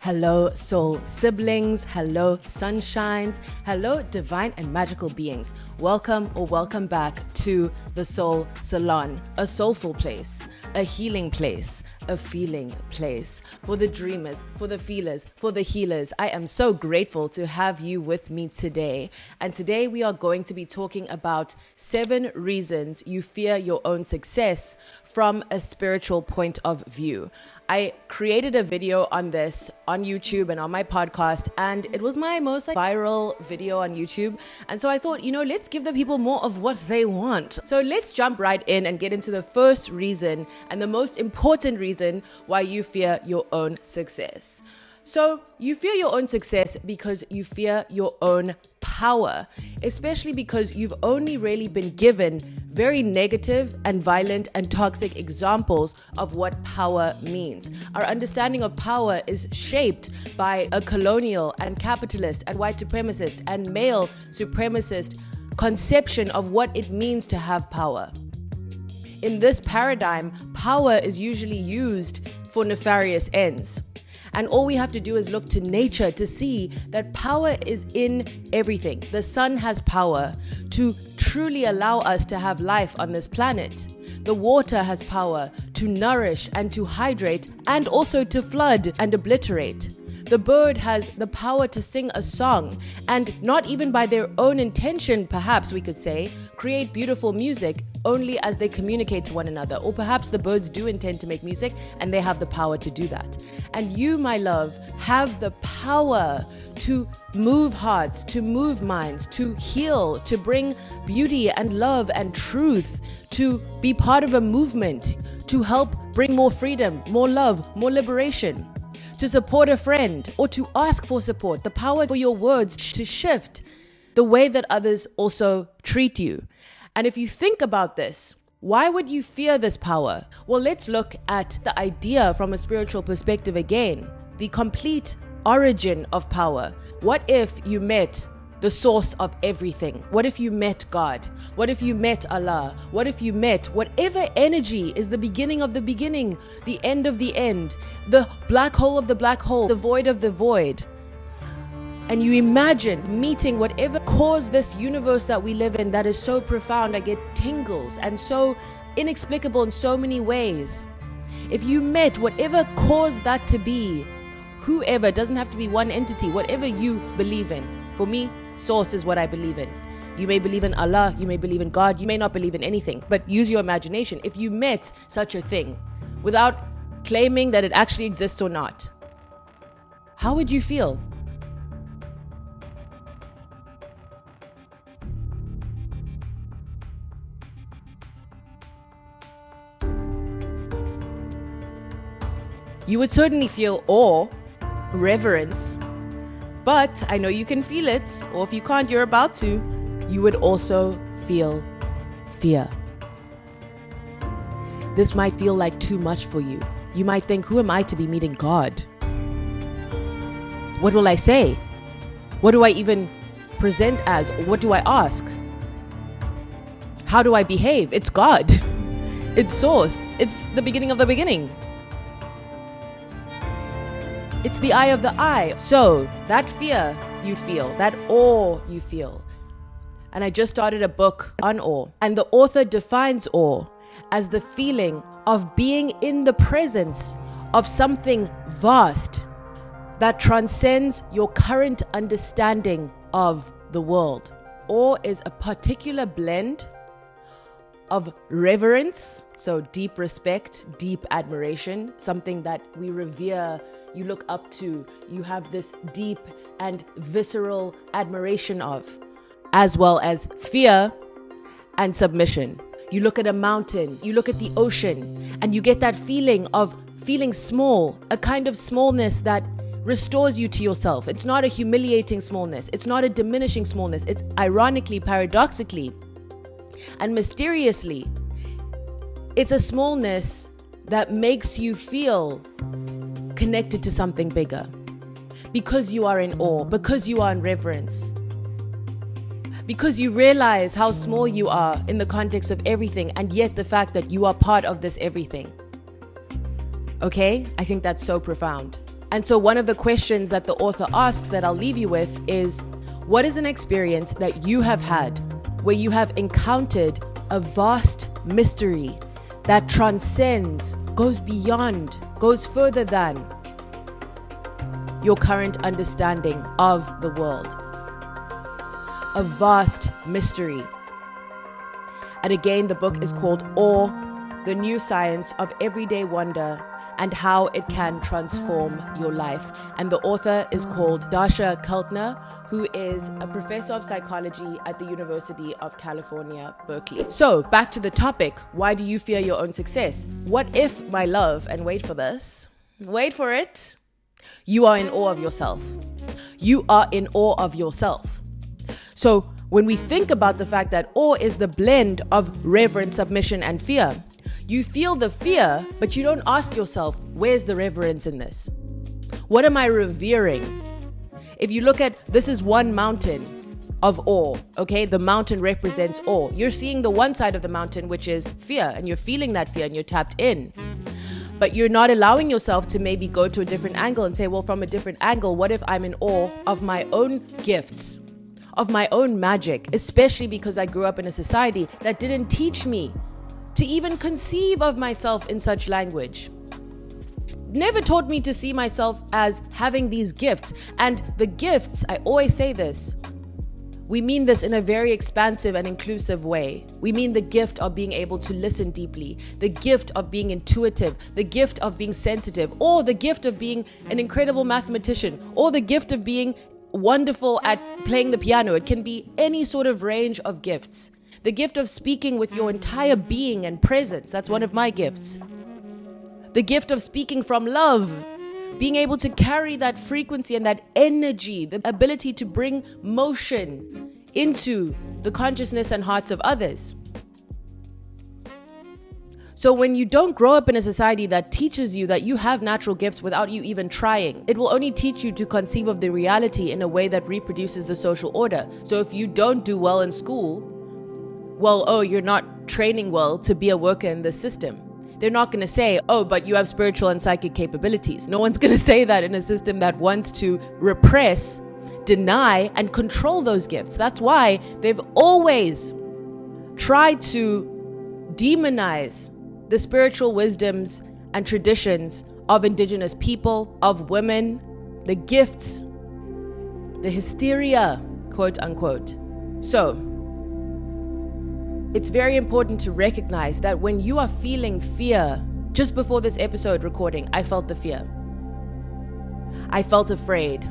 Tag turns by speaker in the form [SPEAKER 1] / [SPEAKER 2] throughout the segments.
[SPEAKER 1] Hello, soul siblings. Hello, sunshines. Hello, divine and magical beings. Welcome or welcome back to the Soul Salon, a soulful place, a healing place, a feeling place for the dreamers, for the feelers, for the healers. I am so grateful to have you with me today. And today we are going to be talking about 7 reasons you fear your own success from a spiritual point of view. I created a video on this on YouTube and on my podcast, and it was my most viral video on YouTube. And so I thought, let's give the people more of what they want. So let's jump right in and get into the first reason and the most important reason why you fear your own success. So you fear your own success because you fear your own power, especially because you've only really been given very negative and violent and toxic examples of what power means. Our understanding of power is shaped by a colonial and capitalist and white supremacist and male supremacist conception of what it means to have power. In this paradigm, power is usually used for nefarious ends. And all we have to do is look to nature to see that power is in everything. The sun has power to truly allow us to have life on this planet. The water has power to nourish and to hydrate and also to flood and obliterate. The bird has the power to sing a song and not even by their own intention, perhaps we could say, create beautiful music only as they communicate to one another. Or perhaps the birds do intend to make music and they have the power to do that. And you, my love, have the power to move hearts, to move minds, to heal, to bring beauty and love and truth, to be part of a movement, to help bring more freedom, more love, more liberation, to support a friend or to ask for support, the power for your words to shift the way that others also treat you. And if you think about this, why would you fear this power? Well, let's look at the idea from a spiritual perspective again, the complete origin of power. What if you met the source of everything? What if you met God? What if you met Allah? What if you met whatever energy is the beginning of the beginning, the end of the end, the black hole of the black hole, the void of the void? And you imagine meeting whatever caused this universe that we live in that is so profound. I get tingles and so inexplicable in so many ways. If you met whatever caused that to be, whoever, doesn't have to be one entity, whatever you believe in. For me, source is what I believe in. You may believe in Allah, you may believe in God, you may not believe in anything, but use your imagination. If you met such a thing without claiming that it actually exists or not, how would you feel? You would certainly feel awe, reverence, but I know you can feel it, or if you can't, you're about to. You would also feel fear. This might feel like too much for you. You might think, who am I to be meeting God? What will I say? What do I even present as? What do I ask? How do I behave? It's God. It's source. It's the beginning of the beginning. It's the eye of the eye. So that fear you feel, that awe you feel. And I just started a book on awe. And the author defines awe as the feeling of being in the presence of something vast that transcends your current understanding of the world. Awe is a particular blend of reverence, so deep respect, deep admiration, something that we revere, you look up to, you have this deep and visceral admiration of, as well as fear and submission. You look at a mountain, you look at the ocean, and you get that feeling of feeling small, a kind of smallness that restores you to yourself. It's not a humiliating smallness. It's not a diminishing smallness. It's ironically, paradoxically, and mysteriously, it's a smallness that makes you feel connected to something bigger because you are in awe, because you are in reverence, because you realize how small you are in the context of everything, and yet the fact that you are part of this everything. Okay? I think that's so profound. And so one of the questions that the author asks that I'll leave you with is, what is an experience that you have had where you have encountered a vast mystery that transcends, goes beyond, goes further than your current understanding of the world? A vast mystery. And again, the book is called Awe, the New Science of Everyday Wonder and How It Can Transform Your Life. And the author is called Dacia Keltner, who is a professor of psychology at the University of California, Berkeley. So back to the topic, why do you fear your own success? What if, my love, and wait for this, wait for it, you are in awe of yourself. You are in awe of yourself. So when we think about the fact that awe is the blend of reverence, submission, and fear, you feel the fear, but you don't ask yourself, where's the reverence in this? What am I revering? If you look at, this is one mountain of awe, okay? The mountain represents awe. You're seeing the one side of the mountain, which is fear, and you're feeling that fear and you're tapped in. But you're not allowing yourself to maybe go to a different angle and say, well, from a different angle, what if I'm in awe of my own gifts, of my own magic, especially because I grew up in a society that didn't teach me to even conceive of myself in such language. Never taught me to see myself as having these gifts. And the gifts, I always say this, we mean this in a very expansive and inclusive way. We mean the gift of being able to listen deeply, the gift of being intuitive, the gift of being sensitive, or the gift of being an incredible mathematician, or the gift of being wonderful at playing the piano. It can be any sort of range of gifts. The gift of speaking with your entire being and presence. That's one of my gifts. The gift of speaking from love. Being able to carry that frequency and that energy, the ability to bring motion into the consciousness and hearts of others. So when you don't grow up in a society that teaches you that you have natural gifts without you even trying, it will only teach you to conceive of the reality in a way that reproduces the social order. So if you don't do well in school, well, oh, you're not training well to be a worker in the system. They're not going to say, oh, but you have spiritual and psychic capabilities. No one's going to say that in a system that wants to repress, deny, and control those gifts. That's why they've always tried to demonize the spiritual wisdoms and traditions of indigenous people, of women, the gifts, the hysteria, quote unquote. So, it's very important to recognize that when you are feeling fear, just before this episode recording, I felt the fear. I felt afraid.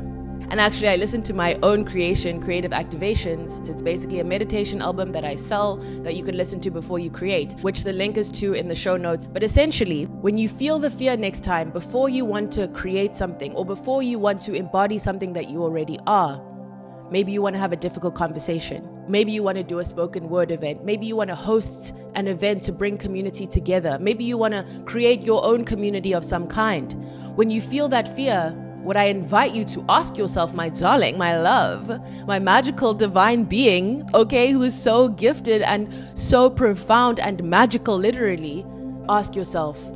[SPEAKER 1] And actually, I listened to my own creation, Creative Activations. It's basically a meditation album that I sell that you can listen to before you create, which the link is to in the show notes. But essentially, when you feel the fear next time, before you want to create something or before you want to embody something that you already are, maybe you want to have a difficult conversation. Maybe you want to do a spoken word event. Maybe you want to host an event to bring community together. Maybe you want to create your own community of some kind. When you feel that fear, what I invite you to ask yourself, my darling, my love, my magical divine being, okay, who is so gifted and so profound and magical, literally, ask yourself,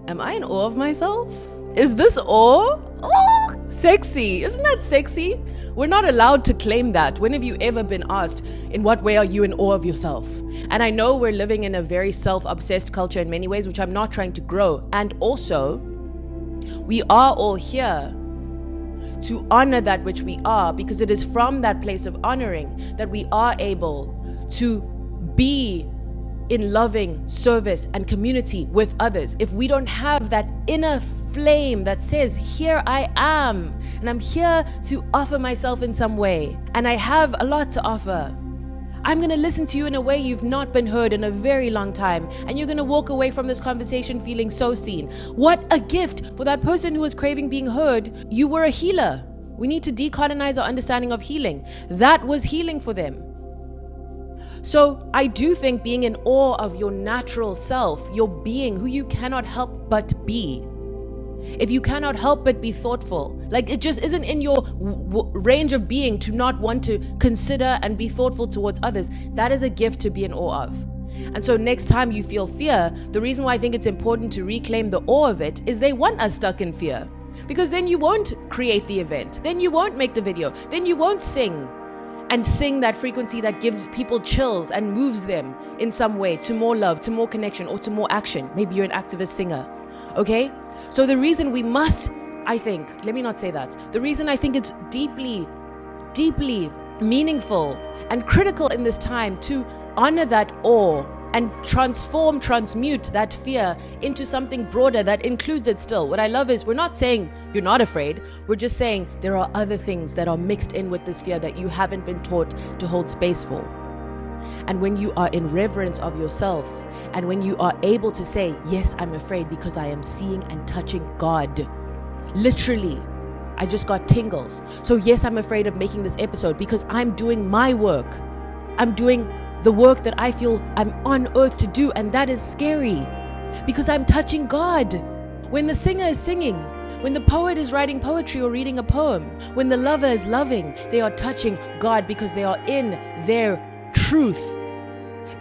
[SPEAKER 1] am I in awe of myself? Is this awe? Oh, sexy. Isn't that sexy? We're not allowed to claim that. When have you ever been asked, in what way are you in awe of yourself? And I know we're living in a very self-obsessed culture in many ways, which I'm not trying to grow. And also, we are all here to honor that which we are, because it is from that place of honoring that we are able to be in loving service and community with others. If we don't have that inner flame that says, here I am, and I'm here to offer myself in some way, and I have a lot to offer, I'm going to listen to you in a way you've not been heard in a very long time, and you're going to walk away from this conversation feeling so seen. What a gift for that person who was craving being heard. You were a healer. We need to decolonize our understanding of healing. That was healing for them. So I do think being in awe of your natural self, your being, who you cannot help but be. If you cannot help but be thoughtful, like it just isn't in your range of being to not want to consider and be thoughtful towards others, that is a gift to be in awe of. And so next time you feel fear, the reason why I think it's important to reclaim the awe of it is they want us stuck in fear. Because then you won't create the event. Then you won't make the video. Then you won't sing that frequency that gives people chills and moves them in some way to more love, to more connection, or to more action. Maybe you're an activist singer. Okay? So the reason we must, I think, let me not say that. The reason I think it's deeply, deeply meaningful and critical in this time to honor that awe and transmute that fear into something broader that includes it still. What I love is we're not saying you're not afraid. We're just saying there are other things that are mixed in with this fear that you haven't been taught to hold space for. And when you are in reverence of yourself, and when you are able to say, yes, I'm afraid because I am seeing and touching God. Literally, I just got tingles. So yes, I'm afraid of making this episode because I'm doing my work. I'm doing the work that I feel I'm on earth to do, and that is scary because I'm touching God. When the singer is singing, when the poet is writing poetry or reading a poem, when the lover is loving, they are touching God because they are in their truth.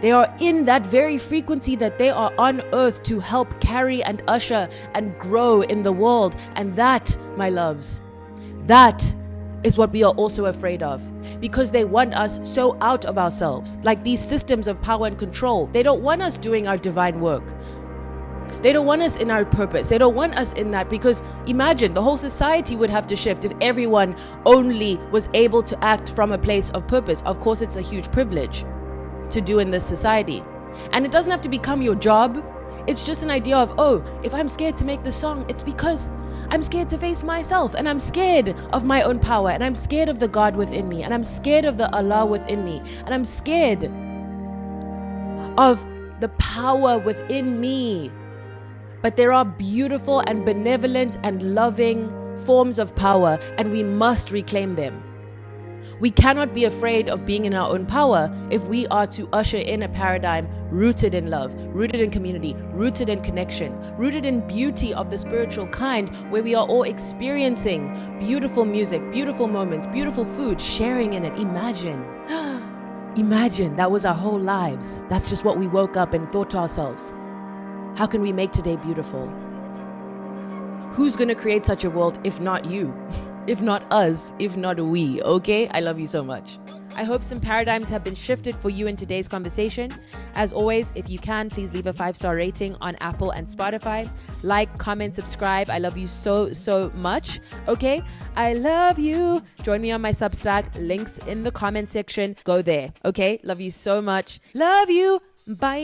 [SPEAKER 1] They are in that very frequency that they are on earth to help carry and usher and grow in the world. And that, my loves, that is what we are also afraid of, because they want us so out of ourselves, like these systems of power and control. They don't want us doing our divine work. They don't want us in our purpose. They don't want us in that, because imagine the whole society would have to shift if everyone only was able to act from a place of purpose. Of course, it's a huge privilege to do in this society. And it doesn't have to become your job. It's just an idea of, oh, if I'm scared to make the song, it's because I'm scared to face myself, and I'm scared of my own power, and I'm scared of the God within me, and I'm scared of the Allah within me, and I'm scared of the power within me. But there are beautiful and benevolent and loving forms of power, and we must reclaim them. We cannot be afraid of being in our own power if we are to usher in a paradigm rooted in love, rooted in community, rooted in connection, rooted in beauty of the spiritual kind, where we are all experiencing beautiful music, beautiful moments, beautiful food, sharing in it. Imagine that was our whole lives. That's just what we woke up and thought to ourselves. How can we make today beautiful? Who's going to create such a world if not you? If not us, if not we, okay? I love you so much. I hope some paradigms have been shifted for you in today's conversation. As always, if you can, please leave a 5-star rating on Apple and Spotify. Like, comment, subscribe. I love you so, so much, okay? I love you. Join me on my Substack. Links in the comment section. Go there, okay? Love you so much. Love you. Bye.